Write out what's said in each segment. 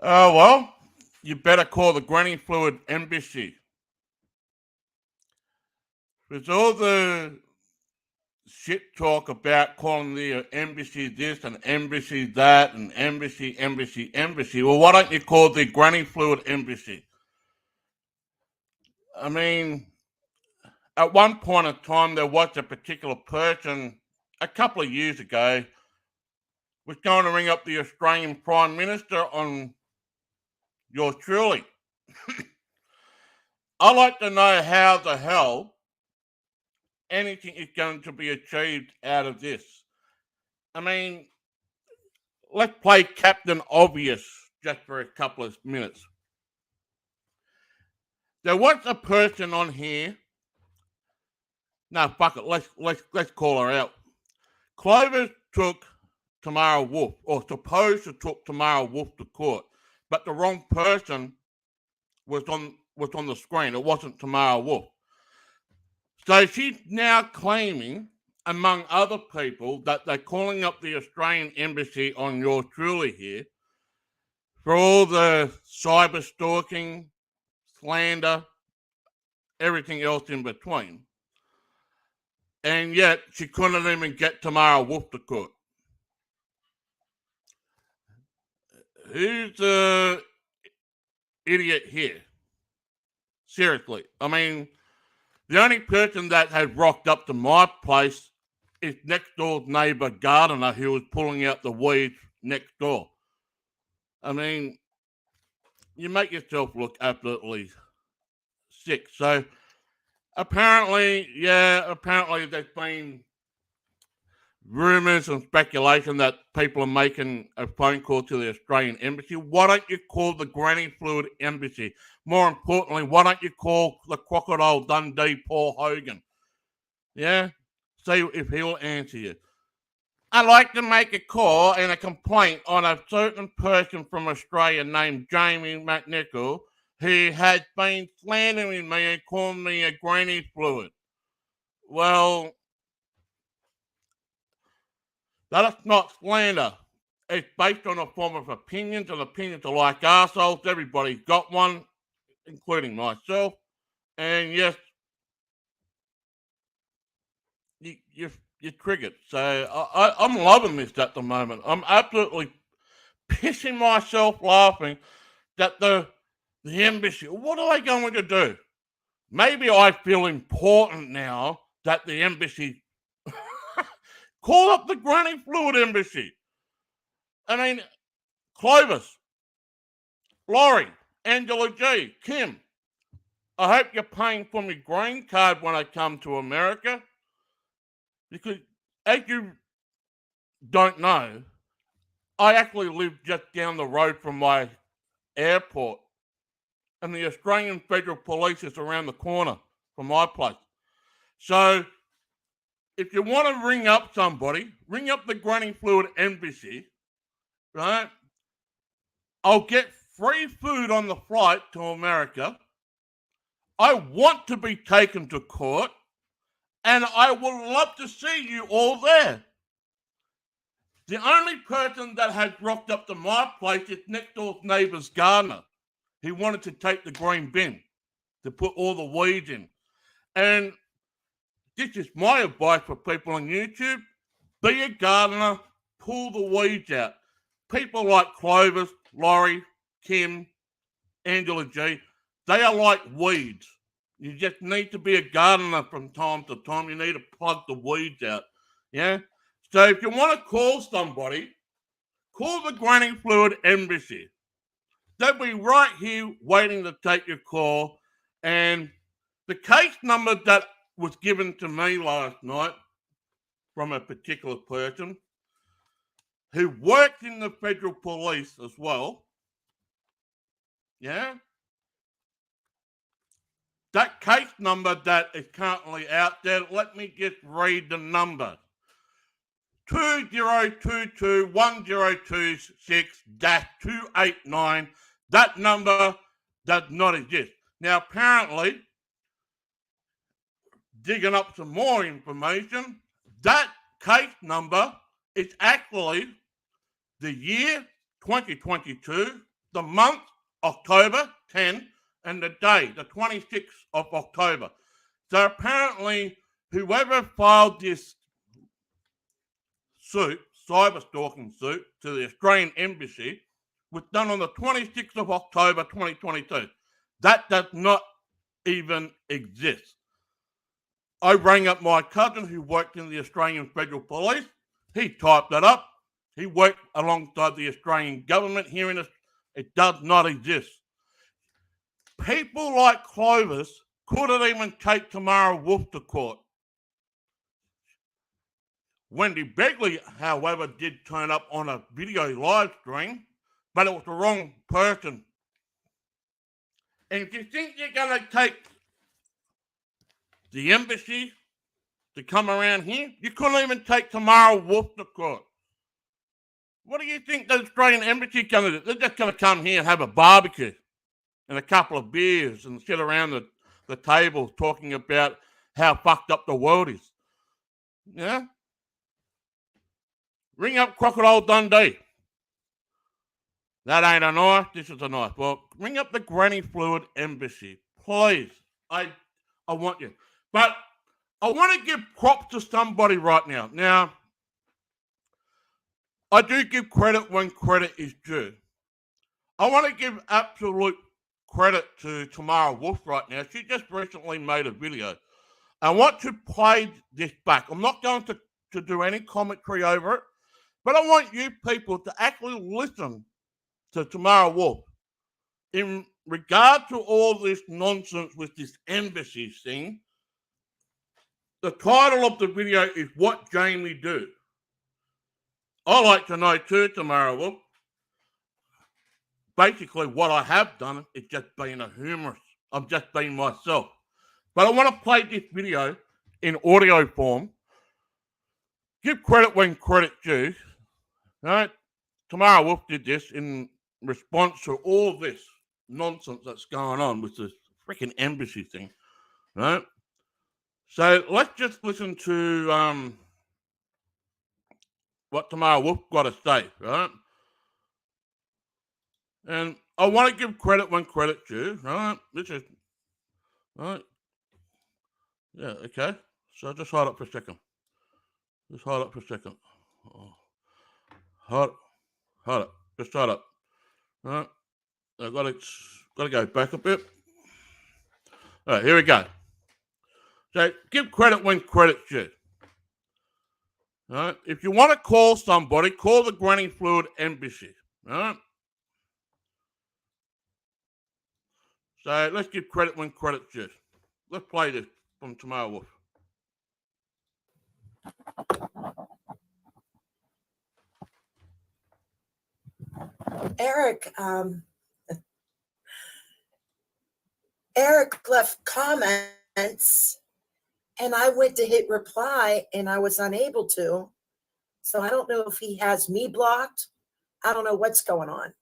Oh, well, you better call the Granny Fluid Embassy. There's all the shit talk about calling the embassy this and embassy that and embassy. Well, why don't you call the Granny Fluid Embassy? I mean, at one point in time, there was a particular person a couple of years ago was going to ring up the Australian Prime Minister on yours truly. I'd like to know how the hell anything is going to be achieved out of this. I mean, let's play Captain Obvious just for a couple of minutes. There was a person on here. No, fuck it. Let's call her out. Clover took Tamara Wolf, or supposed to took Tamara Wolf to court, but the wrong person was on the screen. It wasn't Tamara Wolf. So she's now claiming, among other people, that they're calling up the Australian Embassy on yours truly here for all the cyber stalking, slander, everything else in between. And yet she couldn't even get Tamara Wolf to court. Who's the idiot here? Seriously. I mean, the only person that has rocked up to my place is next door's neighbour gardener who was pulling out the weeds next door. I mean, you make yourself look absolutely sick. So apparently there's been rumours and speculation that people are making a phone call to the Australian Embassy. Why don't you call the Granny Fluid Embassy? More importantly, why don't you call the Crocodile Dundee Paul Hogan? Yeah? See if he'll answer you. I'd like to make a call and a complaint on a certain person from Australia named Jamie McNichol who has been slandering me and calling me a granny fluid. Well, that's not slander. It's based on a form of opinions, and opinions are like arseholes. Everybody's got one, including myself. And yes, you're triggered. So I'm loving this at the moment. I'm absolutely pissing myself laughing that the embassy, what are they going to do? Maybe I feel important now that the embassy call up the Granny Fluid Embassy. I mean, Clovis, Laurie, Angela G, Kim, I hope you're paying for my green card when I come to America. Because, as you don't know, I actually live just down the road from my airport. And the Australian Federal Police is around the corner from my place. So, if you want to ring up somebody, ring up the Granny Fluid Embassy, right? I'll get free food on the flight to America. I want to be taken to court, and I would love to see you all there. The only person that has rocked up to my place is next door's neighbour's gardener. He wanted to take the green bin to put all the weeds in. And this is my advice for people on YouTube. Be a gardener, pull the weeds out. People like Clovis, Laurie, Kim, Angela G, they are like weeds. You just need to be a gardener from time to time. You need to plug the weeds out. Yeah? So if you want to call somebody, call the Granny Fluid Embassy. They'll be right here waiting to take your call. And the case number that was given to me last night from a particular person who worked in the federal police as well, yeah, that case number that is currently out there, let me just read the number. 2022-1026-289. That number does not exist. Now, apparently, digging up some more information, that case number is actually the year 2022 the month, October 10, and the day, the 26th of October. So apparently, whoever filed this suit, cyber stalking suit, to the Australian Embassy was done on the 26th of October 2022. That does not even exist. I rang up my cousin who worked in the Australian Federal Police. He typed that up. He worked alongside the Australian government here in Australia. It does not exist. People like Clovis couldn't even take Tamara Wolf to court. Wendy Begley, however, did turn up on a video live stream, but it was the wrong person. And if you think you're going to take the embassy to come around here, you couldn't even take Tamara Wolf to court. What do you think the Australian Embassy is going to do? They're just going to come here and have a barbecue and a couple of beers and sit around the table talking about how fucked up the world is. Yeah? Ring up Crocodile Dundee. That ain't a knife. This is a knife. Well, ring up the Granny Fluid Embassy. Please. I want you. But I want to give props to somebody right now. Now, I do give credit when credit is due. I want to give absolute credit to Tamara Wolf right now. She just recently made a video. I want to play this back. I'm not going to do any commentary over it, but I want you people to actually listen to Tamara Wolf in regard to all this nonsense with this embassy thing. The title of the video is What Jamie Do. I like to know too, Tamara Wolf. Basically, what I have done is just being a humorist. I'm just being myself. But I want to play this video in audio form. Give credit when credit's due. Right? Tamara Wolf did this in response to all this nonsense that's going on with this freaking embassy thing. Right? So let's just listen to what Tamara Wolf got to say, right? And I want to give credit when credit's due, right? This is, right? Yeah, okay. So just hold up for a second. Just hold up for a second. Oh. Hold up. Just hold up. All right. I've got to go back a bit. All right, here we go. So give credit when credit's due. All right. If you want to call somebody, call the Granny Fluid Embassy. All right. So let's give credit when credit's due. Let's play this from Tamara Wolf. Eric left comments and I went to hit reply and I was unable to. So I don't know if he has me blocked. I don't know what's going on.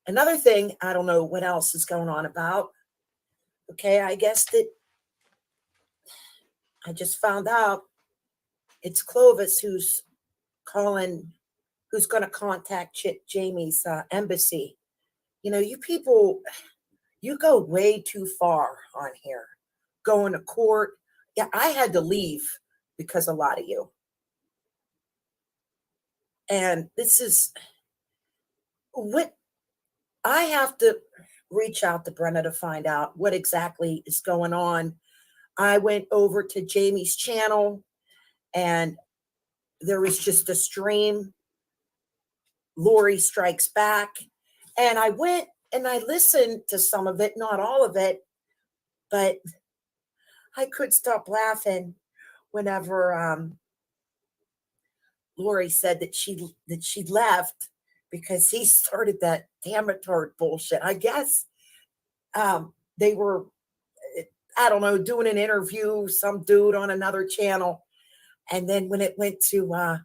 Another thing, I don't know what else is going on about. Okay, I guess that I just found out it's Clovis who's going to contact Jamie's embassy. You know, you people, you go way too far on here. Going to court. Yeah, I had to leave because a lot of you. And this is what I have to reach out to Brenna to find out what exactly is going on. I went over to Jamie's channel and there was just a stream, Lori Strikes Back. And I went and I listened to some of it, not all of it, but I could stop laughing whenever Lori said that she left because he started that damnitard bullshit. I guess they were, I don't know, doing an interview, some dude on another channel. And then when it went to, I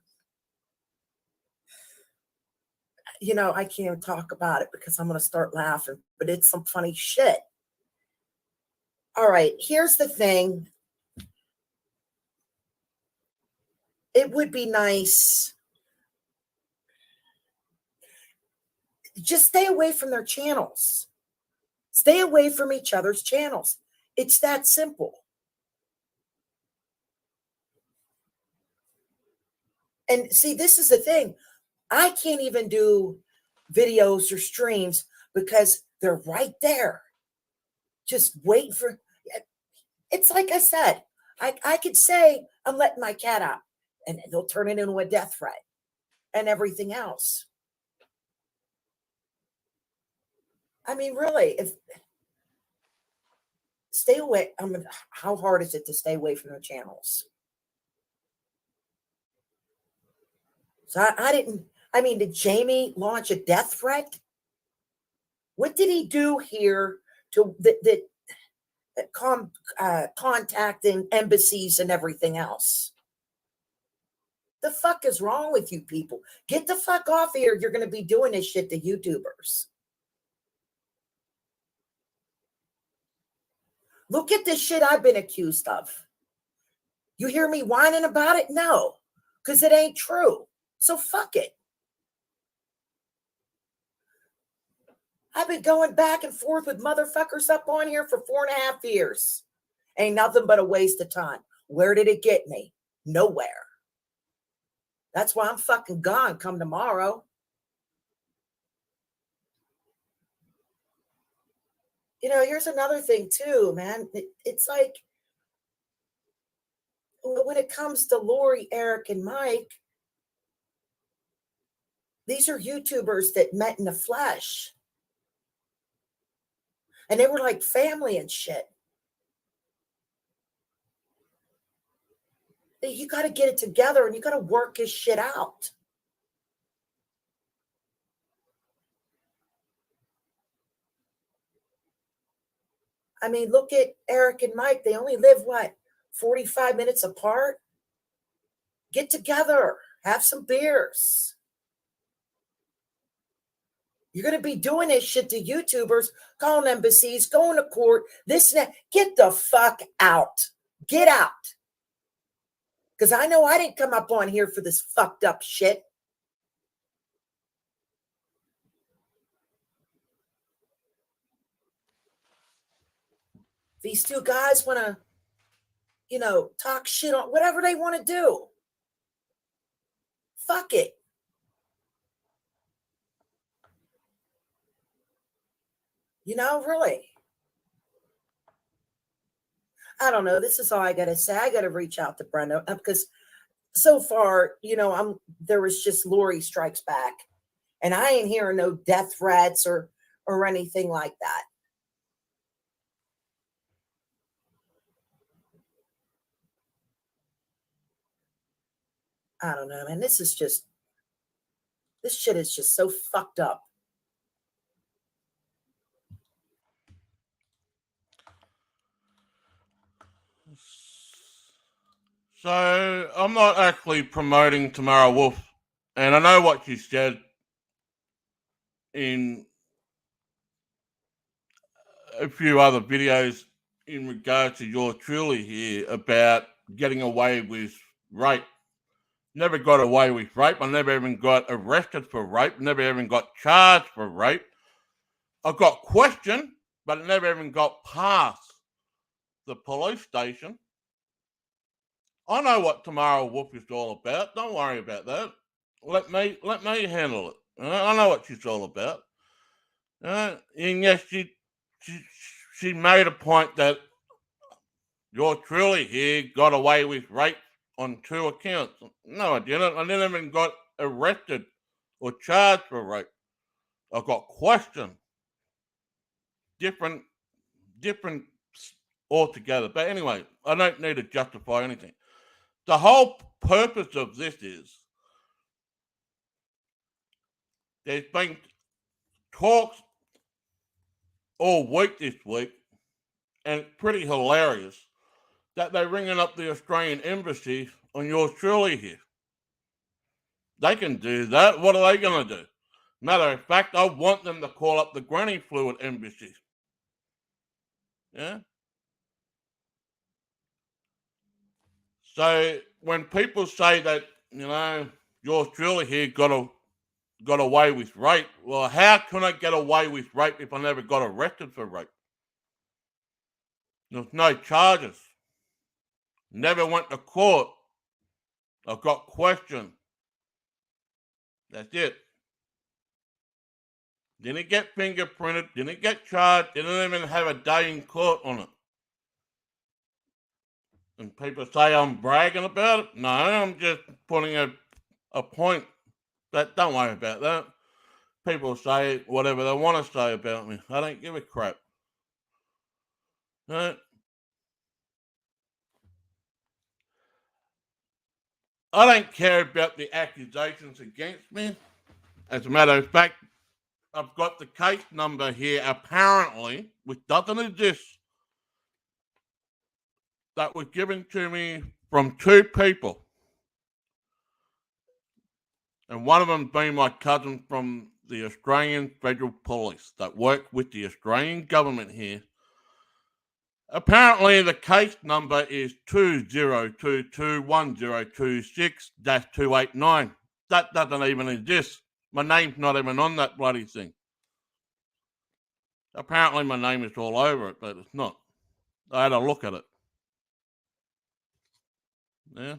can't even talk about it because I'm going to start laughing, but it's some funny shit. All right, here's the thing. It would be nice. Just stay away from their channels. Stay away from each other's channels. It's that simple. And see, this is the thing. I can't even do videos or streams because they're right there. Just waiting for it's like I said, I could say I'm letting my cat out and they'll turn it into a death threat and everything else. I mean, really, if stay away. I mean, how hard is it to stay away from their channels? So I didn't. I mean, did Jamie launch a death threat? What did he do here to contacting embassies and everything else? The fuck is wrong with you people? Get the fuck off here. You're going to be doing this shit to YouTubers. Look at this shit I've been accused of. You hear me whining about it? No, because it ain't true. So fuck it. I've been going back and forth with motherfuckers up on here for 4.5 years. Ain't nothing but a waste of time. Where did it get me? Nowhere. That's why I'm fucking gone come tomorrow. You know, here's another thing too, man. It's like when it comes to Lori, Eric, and Mike, these are YouTubers that met in the flesh. And they were like family and shit. You got to get it together and you got to work this shit out. I mean, look at Eric and Mike. They only live, 45 minutes apart? Get together. Have some beers. You're going to be doing this shit to YouTubers, calling embassies, going to court, this and that. Get the fuck out. Get out. Because I know I didn't come up on here for this fucked up shit. These two guys want to, talk shit on whatever they want to do. Fuck it. Really. I don't know. This is all I got to say. I got to reach out to Brenda because so far, there was just Lori Strikes Back. And I ain't hearing no death threats or anything like that. I don't know, man. This shit is just so fucked up. So I'm not actually promoting Tamara Wolf, and I know what she said in a few other videos in regard to your truly here about getting away with rape. Never got away with rape. I never even got arrested for rape. Never even got charged for rape. I got questioned, but I never even got past the police station. I know what Tamara Wolf is all about. Don't worry about that. Let me handle it. I know what she's all about. And yes, she made a point that you're truly here got away with rape on 2 accounts. No, I didn't. I didn't even got arrested or charged for rape. I got questioned. Different altogether. But anyway, I don't need to justify anything. The whole purpose of this is there's been talks all week this week, and it's pretty hilarious that they're ringing up the Australian embassy on yours truly here. They can do that. What are they going to do? Matter of fact, I want them to call up the Granny Fluid embassy. Yeah? So when people say that, yours truly here got got away with rape. Well, how can I get away with rape if I never got arrested for rape? There's no charges. Never went to court. I got questioned. That's it. Didn't get fingerprinted, didn't get charged, didn't even have a day in court on it. And people say I'm bragging about it. No, I'm just putting a point. That don't worry about that. People say whatever they want to say about me. I don't give a crap. Right? I don't care about the accusations against me. As a matter of fact, I've got the case number here, apparently, which doesn't exist, that was given to me from two people. And one of them being my cousin from the Australian Federal Police that work with the Australian government here. Apparently, the case number is 20221026-289. That doesn't even exist. My name's not even on that bloody thing. Apparently, my name is all over it, but it's not. I had a look at it. Yeah.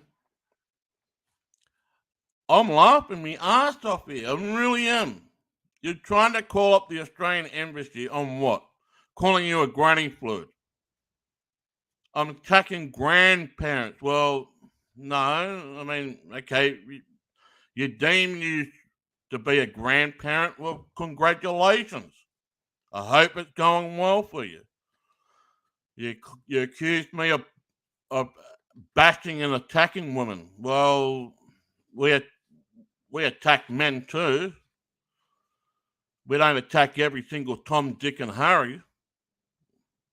I'm laughing my ass off here. I really am. You're trying to call up the Australian Embassy on what? Calling you a granny fluid. I'm attacking grandparents. Well, no. I mean, okay, you deem you to be a grandparent. Well, congratulations. I hope it's going well for you. You accused me of bashing and attacking women. Well, we attack men too. We don't attack every single Tom, Dick, and Harry.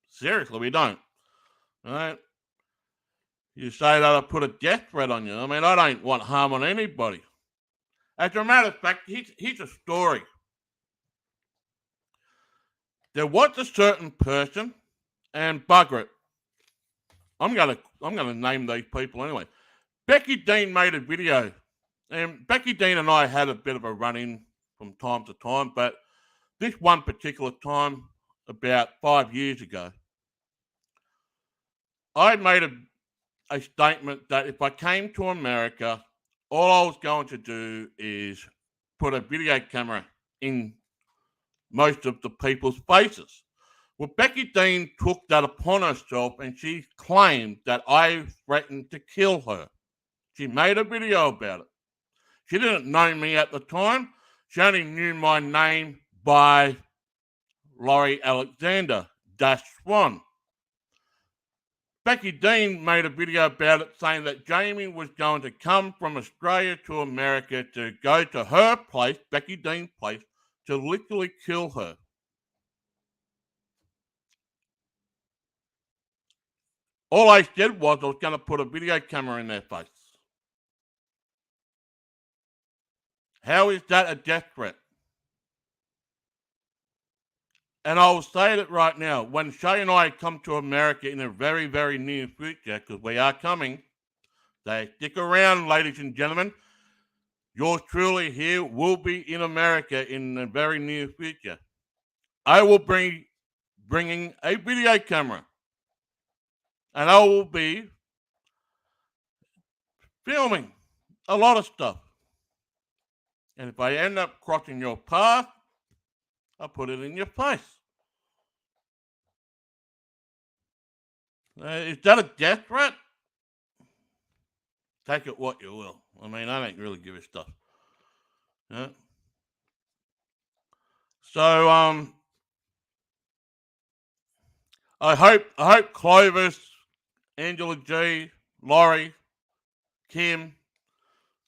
Seriously, we don't. All right? You say that I put a death threat on you. I mean, I don't want harm on anybody. As a matter of fact, here's a story. There was a certain person, and bugger it, I'm gonna name these people anyway. Becky Dean made a video, and Becky Dean and I had a bit of a run-in from time to time, but this one particular time, about 5 years ago, I made a statement that if I came to America, all I was going to do is put a video camera in most of the people's faces. Well, Becky Dean took that upon herself and she claimed that I threatened to kill her. She made a video about it. She didn't know me at the time. She only knew my name by Laurie Alexander, Swan. Becky Dean made a video about it saying that Jamie was going to come from Australia to America to go to her place, Becky Dean's place, to literally kill her. All I said was I was going to put a video camera in their face. How is that a death threat? And I will say it right now. When Shay and I come to America in a very, very near future, because we are coming, so stick around, ladies and gentlemen. Yours truly here will be in America in the very near future. I will be bringing a video camera. And I will be filming a lot of stuff. And if I end up crossing your path, I'll put it in your face. Is that a death threat? Take it what you will. I mean, I don't really give a stuff. Yeah. So, I hope Clovis, Angela G, Laurie, Kim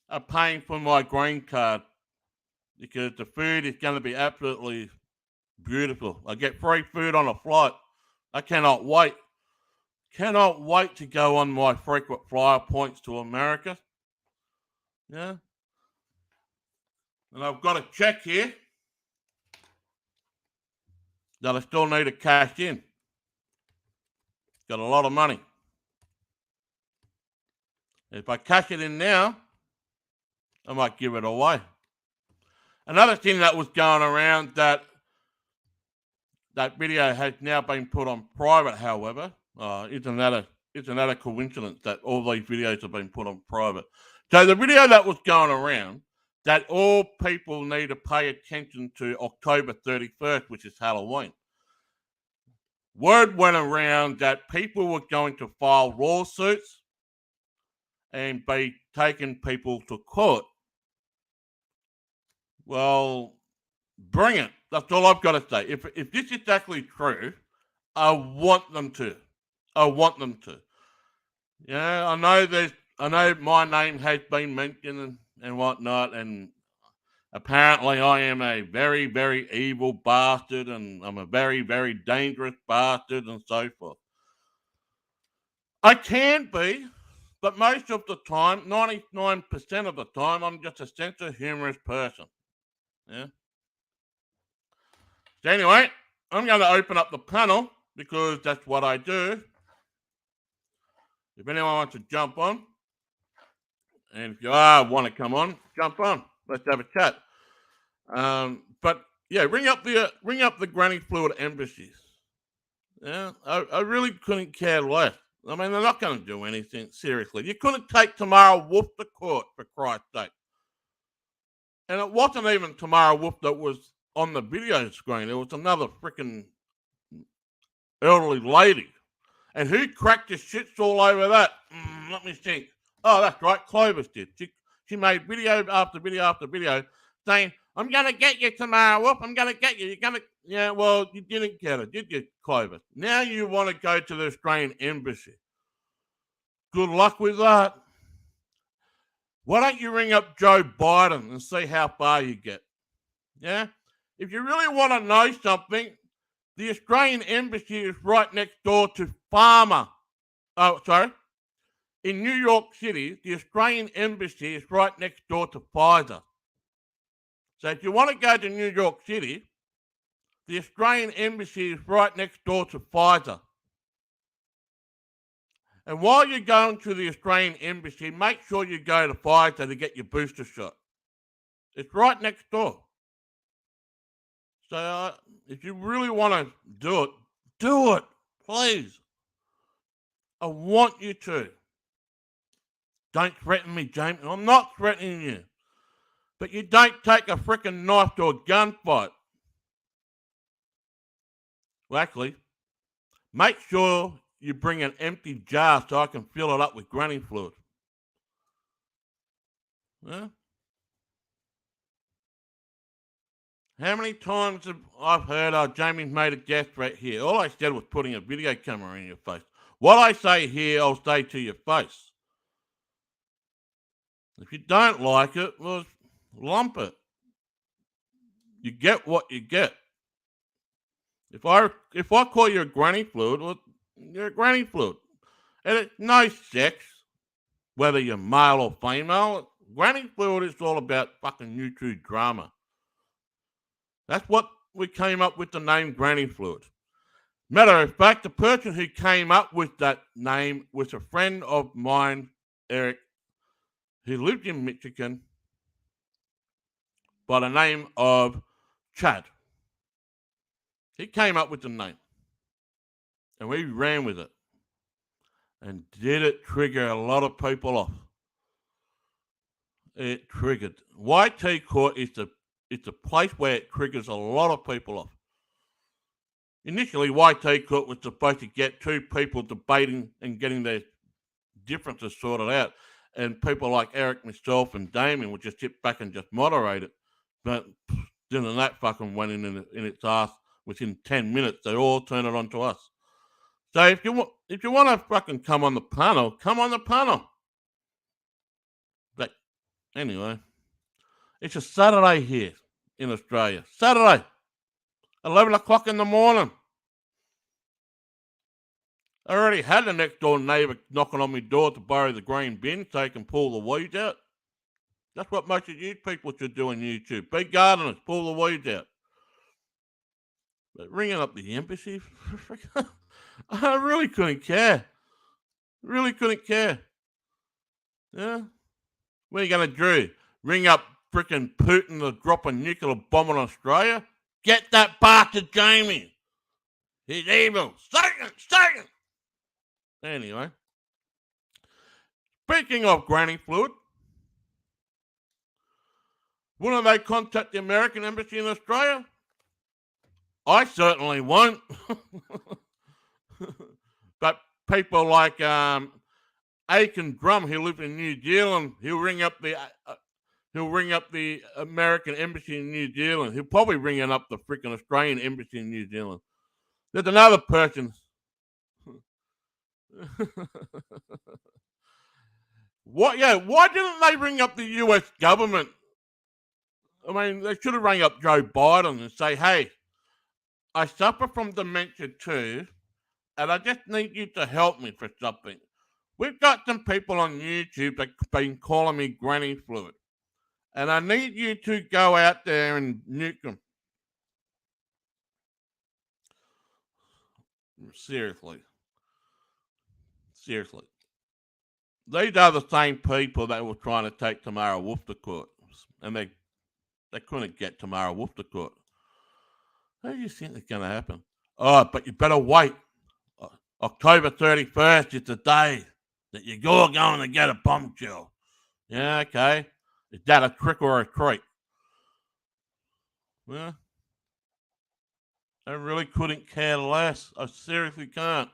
are paying for my green card because the food is going to be absolutely beautiful. I get free food on a flight. I cannot wait. Cannot wait to go on my frequent flyer points to America. Yeah. And I've got a check here that I still need to cash in. Got a lot of money. If I cash it in now, I might give it away. Another thing that was going around that video has now been put on private, however. Isn't that a coincidence that all these videos have been put on private? So the video that was going around that all people need to pay attention to October 31st, which is Halloween. Word went around that people were going to file lawsuits and be taking people to court. Well, bring it. That's all I've got to say. If this is actually true, I want them to. Yeah, I know my name has been mentioned and whatnot, and apparently I am a very, very evil bastard, and I'm a very, very dangerous bastard, and so forth. I can be, but most of the time, 99% of the time, I'm just a sense of humorous person. Yeah. So anyway, I'm going to open up the panel because that's what I do. If anyone wants to jump on, and if you want to come on, jump on. Let's have a chat. But yeah, ring up the granny fluid embassies. Yeah, I really couldn't care less. I mean, they're not going to do anything seriously. You couldn't take Tamara Wolf to court, for Christ's sake. And it wasn't even Tamara Wolf that was on the video screen. It was another freaking elderly lady. And who cracked the shits all over that? Let me think. Oh, that's right. Clovis did. She made video after video after video saying, I'm going to get you, Tamara Wolf. I'm going to get you. You're going to... Yeah, well, you didn't get it, did you, Clovis? Now you want to go to the Australian Embassy. Good luck with that. Why don't you ring up Joe Biden and see how far you get? Yeah? If you really want to know something, the Australian Embassy is right next door to in New York City, the Australian Embassy is right next door to Pfizer. So if you want to go to New York City, the Australian Embassy is right next door to Pfizer. And while you're going to the Australian Embassy, make sure you go to Pfizer to get your booster shot. It's right next door. So if you really want to do it, please. I want you to. Don't threaten me, James. I'm not threatening you. But you don't take a freaking knife to a gunfight. Well, actually, make sure you bring an empty jar so I can fill it up with granny fluid. Yeah? How many times have I heard, Jamie's made a death threat here? All I said was putting a video camera in your face. What I say here, I'll say to your face. If you don't like it, well, lump it. You get what you get. If I call you a granny fluid, well, you're a granny fluid. And it's no sex, whether you're male or female. Granny fluid is all about fucking YouTube drama. That's what we came up with the name granny fluid. Matter of fact, the person who came up with that name was a friend of mine, Eric, who lived in Michigan by the name of Chad. He came up with the name. And we ran with it. And did it trigger a lot of people off? It triggered. YT Court is a place where it triggers a lot of people off. Initially, YT Court was supposed to get two people debating and getting their differences sorted out. And people like Eric, myself, and Damien would just sit back and just moderate it. But then that fucking went in its ass within 10 minutes. They all turned it on to us. So if you want to fucking come on the panel, come on the panel. But anyway, it's a Saturday here in Australia. Saturday, 11 o'clock in the morning. I already had the next door neighbour knocking on my door to borrow the green bin so he can pull the weeds out. That's what most of you people should do on YouTube. Be gardeners, pull the weeds out. But ringing up the embassy, I really couldn't care. Really couldn't care. Yeah? What are you going to do? Ring up freaking Putin to drop a nuclear bomb on Australia? Get that bastard Jamie. He's evil. Satan. Anyway. Speaking of granny fluid, wouldn't they contact the American Embassy in Australia? I certainly won't. But people like Aiken Drum, who lives in New Zealand, he'll ring up the American Embassy in New Zealand. He'll probably ring up the freaking Australian Embassy in New Zealand. There's another person. Why didn't they ring up the US government? I mean, they should have rang up Joe Biden and say, hey, I suffer from dementia too, and I just need you to help me for something. We've got some people on YouTube that have been calling me granny fluid, and I need you to go out there and nuke them. Seriously. These are the same people that were trying to take Tamara Wolf to court, and they couldn't get Tamara Wolf to court. How do you think it's going to happen? Oh, but you better wait. October 31st is the day that you're all going to get a bombshell. Yeah, okay. Is that a trick or a treat? Well, I really couldn't care less. I seriously can't.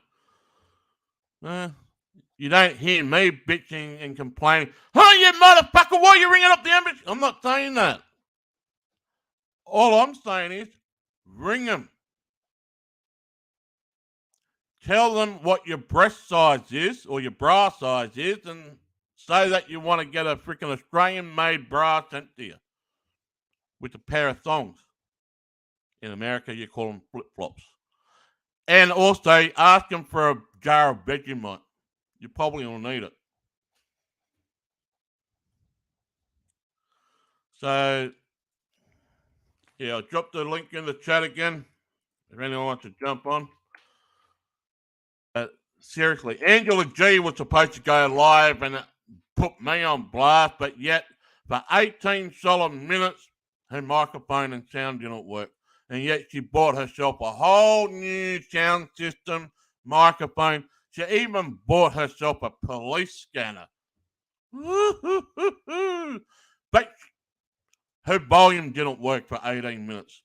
You don't hear me bitching and complaining. Oh, you motherfucker, why are you ringing up the embassy? I'm not saying that. All I'm saying is, ring them. Tell them what your breast size is or your bra size is and say that you want to get a freaking Australian-made bra sent to you with a pair of thongs. In America, you call them flip-flops. And also, ask them for a jar of Vegemite. You probably will need it. So, yeah, I'll drop the link in the chat again if anyone wants to jump on. Seriously, Angela G was supposed to go live and put me on blast, but yet for 18 solid minutes, her microphone and sound didn't work. And yet she bought herself a whole new sound system, microphone. She even bought herself a police scanner. But her volume didn't work for 18 minutes.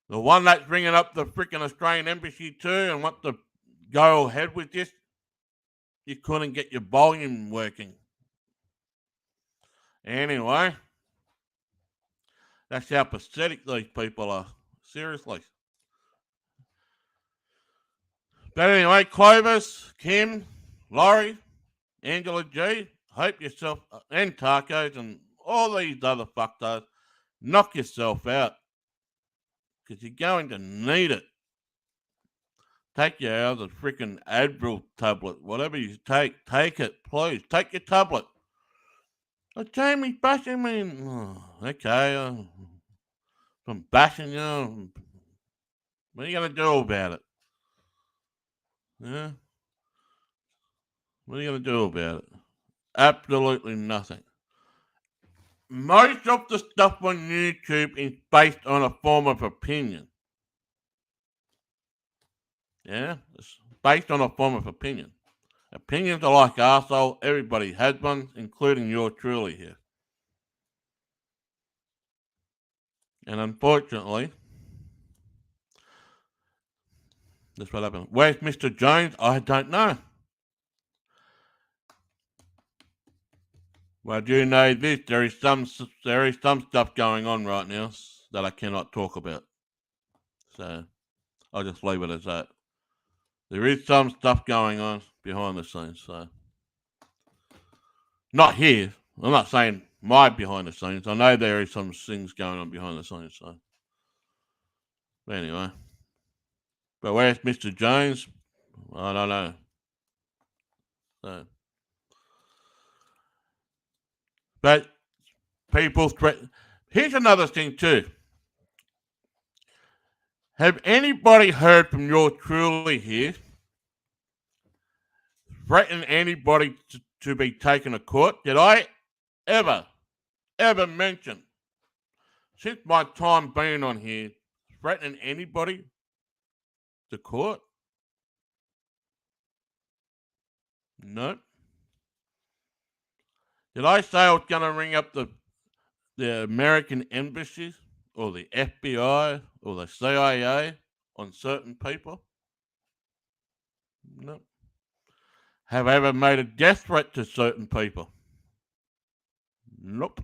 The one that's ringing up the freaking Australian Embassy too and want to go ahead with this, you couldn't get your volume working. Anyway, that's how pathetic these people are. Seriously. But anyway, Clovis, Kim, Laurie, Angela G, hope yourself, and Tacos, and all these other fucktards, knock yourself out. Because you're going to need it. Take your other freaking Advil tablet. Whatever you take it, please. Take your tablet. Oh, Jamie's bashing me. Oh, okay. I'm bashing you. What are you going to do about it? Yeah? What are you going to do about it? Absolutely nothing. Most of the stuff on YouTube is based on a form of opinion. Yeah? It's based on a form of opinion. Opinions are like arsehole. Everybody has one, including yours truly here. And unfortunately, that's what happened. Where's Mr. Jones? I don't know. Well, I do know this. There is some stuff going on right now that I cannot talk about. So I'll just leave it as that. There is some stuff going on behind the scenes. So not here. I'm not saying my behind the scenes. I know there is some things going on behind the scenes. So but anyway. But where's Mr. Jones? I don't know. So, but people threaten. Here's another thing too. Have anybody heard from yours truly here threaten anybody to be taken to court? Did I ever ever mentioned, since my time being on here, threatening anybody to court? No. Did I say I was going to ring up the American embassies or the FBI or the CIA on certain people? No. Have I ever made a death threat to certain people? Nope.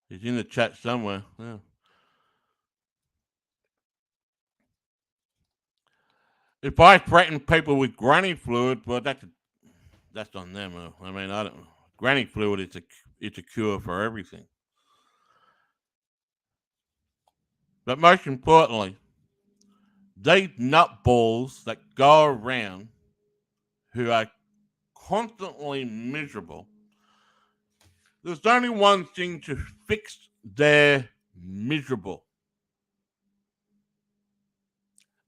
He's in the chat somewhere. Yeah. If I threaten people with granny fluid, well, that's on them. I mean, I don't. Granny fluid it's a cure for everything. But most importantly, these nutballs that go around who are constantly miserable, there's only one thing to fix their miserable.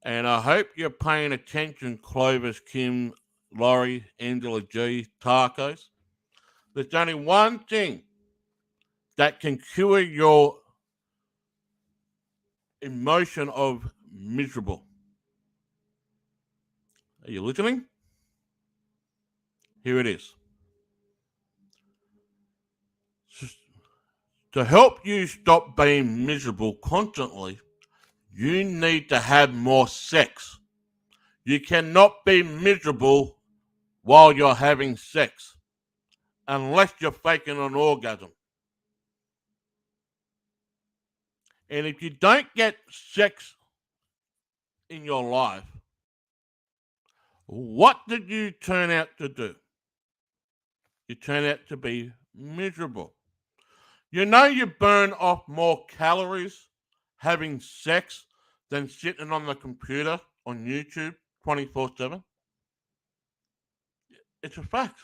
And I hope you're paying attention, Clovis, Kim, Laurie, Angela G, Tacos. There's only one thing that can cure your emotion of miserable. Are you listening? Here it is. To help you stop being miserable constantly, you need to have more sex. You cannot be miserable while you're having sex unless you're faking an orgasm. And if you don't get sex in your life, what did you turn out to do? You turn out to be miserable. You know you burn off more calories having sex than sitting on the computer on YouTube 24/7. It's a fact.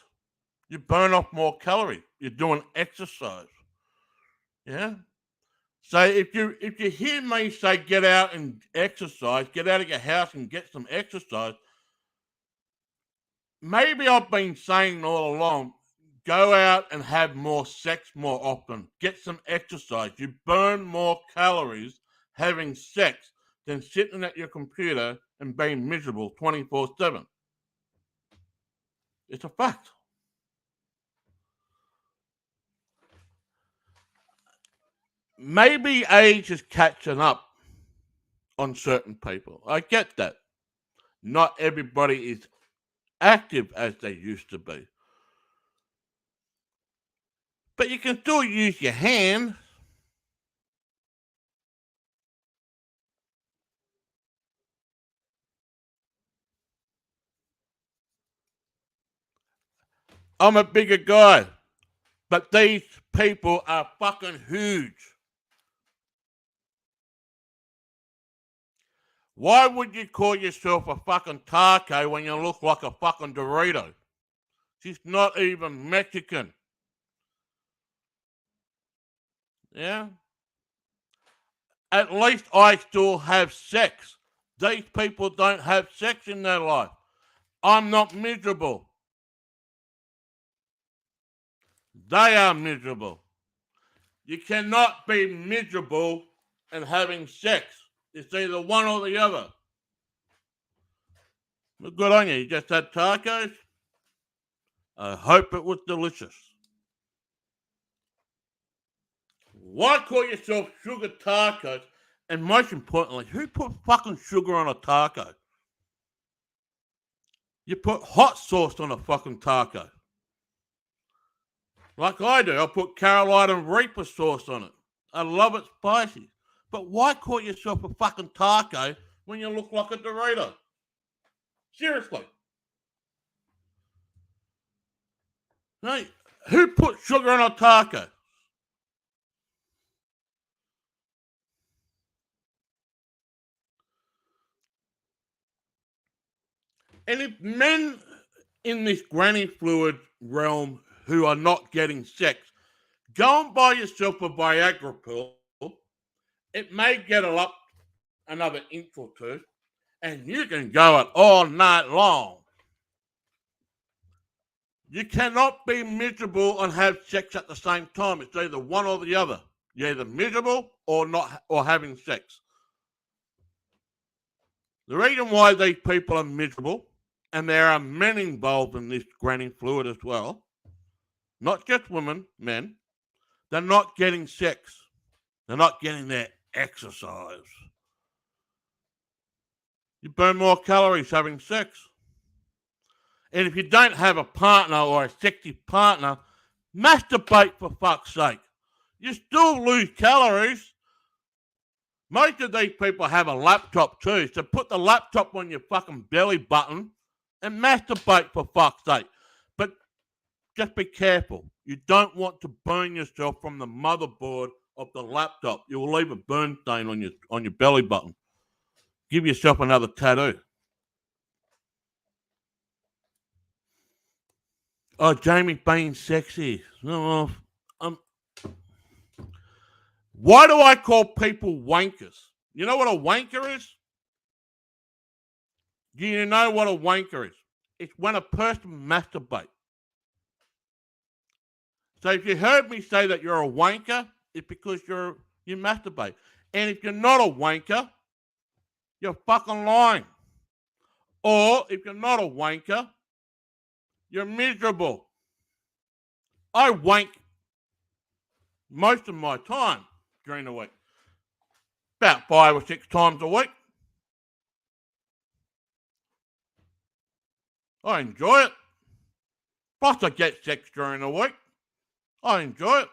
You burn off more calories. You're doing exercise. Yeah. So if you hear me say get out and exercise, get out of your house and get some exercise, maybe I've been saying all along, go out and have more sex more often. Get some exercise. You burn more calories having sex than sitting at your computer and being miserable 24/7. It's a fact. Maybe age is catching up on certain people. I get that. Not everybody is active as they used to be. But you can still use your hand. I'm a bigger guy. But these people are fucking huge. Why would you call yourself a fucking taco when you look like a fucking Dorito? She's not even Mexican. Yeah? At least I still have sex. These people don't have sex in their life. I'm not miserable. They are miserable. You cannot be miserable and having sex. It's either one or the other. Well, good on you. You just had tacos? I hope it was delicious. Why call yourself sugar tacos? And most importantly, who put fucking sugar on a taco? You put hot sauce on a fucking taco. Like I do. I put Carolina Reaper sauce on it. I love it spicy. But why call yourself a fucking taco when you look like a Dorito? Seriously. Hey, who put sugar on a taco? And if men in this granny fluid realm who are not getting sex, go and buy yourself a Viagra pill. It may get it up another inch or two. and you can go it all night long. You cannot be miserable and have sex at the same time. It's either one or the other. You're either miserable or not, or having sex. The reason why these people are miserable, and there are men involved in this granny fluid as well, not just women, men, they're not getting sex. They're not getting their exercise. You burn more calories having sex. And if you don't have a partner or a sexy partner, masturbate for fuck's sake. You still lose calories. Most of these people have a laptop too, so put the laptop on your fucking belly button and masturbate for fuck's sake. But just be careful. You don't want to burn yourself from the motherboard of the laptop. You will leave a burn stain on your belly button. Give yourself another tattoo. Oh, Jamie being sexy. Oh, why do I call people wankers? You know what a wanker is? Do you know what a wanker is? It's when a person masturbates. So if you heard me say that you're a wanker, it's because you masturbate. And if you're not a wanker, you're fucking lying. Or if you're not a wanker, you're miserable. I wank most of my time during the week. About 5 or 6 times a week. I enjoy it. Plus I get sex during the week. I enjoy it.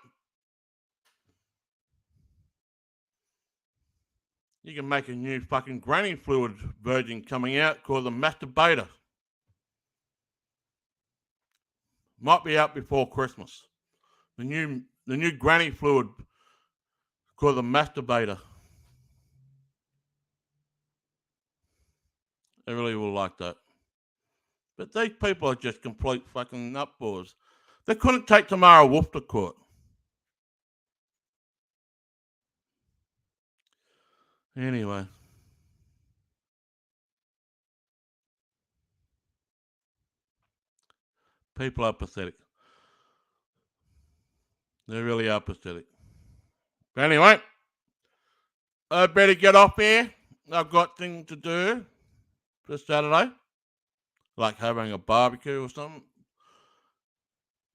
You can make a new fucking granny fluid version coming out called the Masturbator. Might be out before Christmas. The new granny fluid called the Masturbator. I really will like that. But these people are just complete fucking nutballs. They couldn't take Tamara Wolf to court. Anyway. People are pathetic. They really are pathetic. But anyway, I better get off here. I've got things to do for Saturday. Like having a barbecue or something.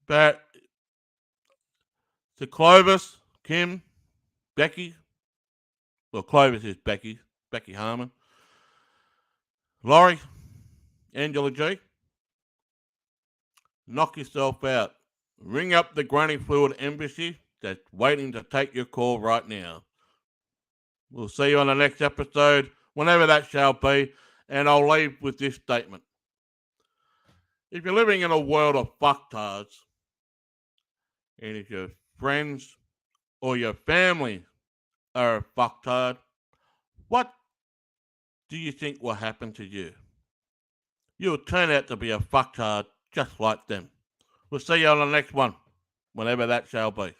But to Clovis, Kim, Becky. Well, Clovis is Becky Harmon. Laurie, Angela G. Knock yourself out. Ring up the Granny Fluid Embassy that's waiting to take your call right now. We'll see you on the next episode, whenever that shall be, and I'll leave with this statement. If you're living in a world of fucktards, and if your friends or your family are a fucktard, what do you think will happen to you? You'll turn out to be a fucktard just like them. We'll see you on the next one, whenever that shall be.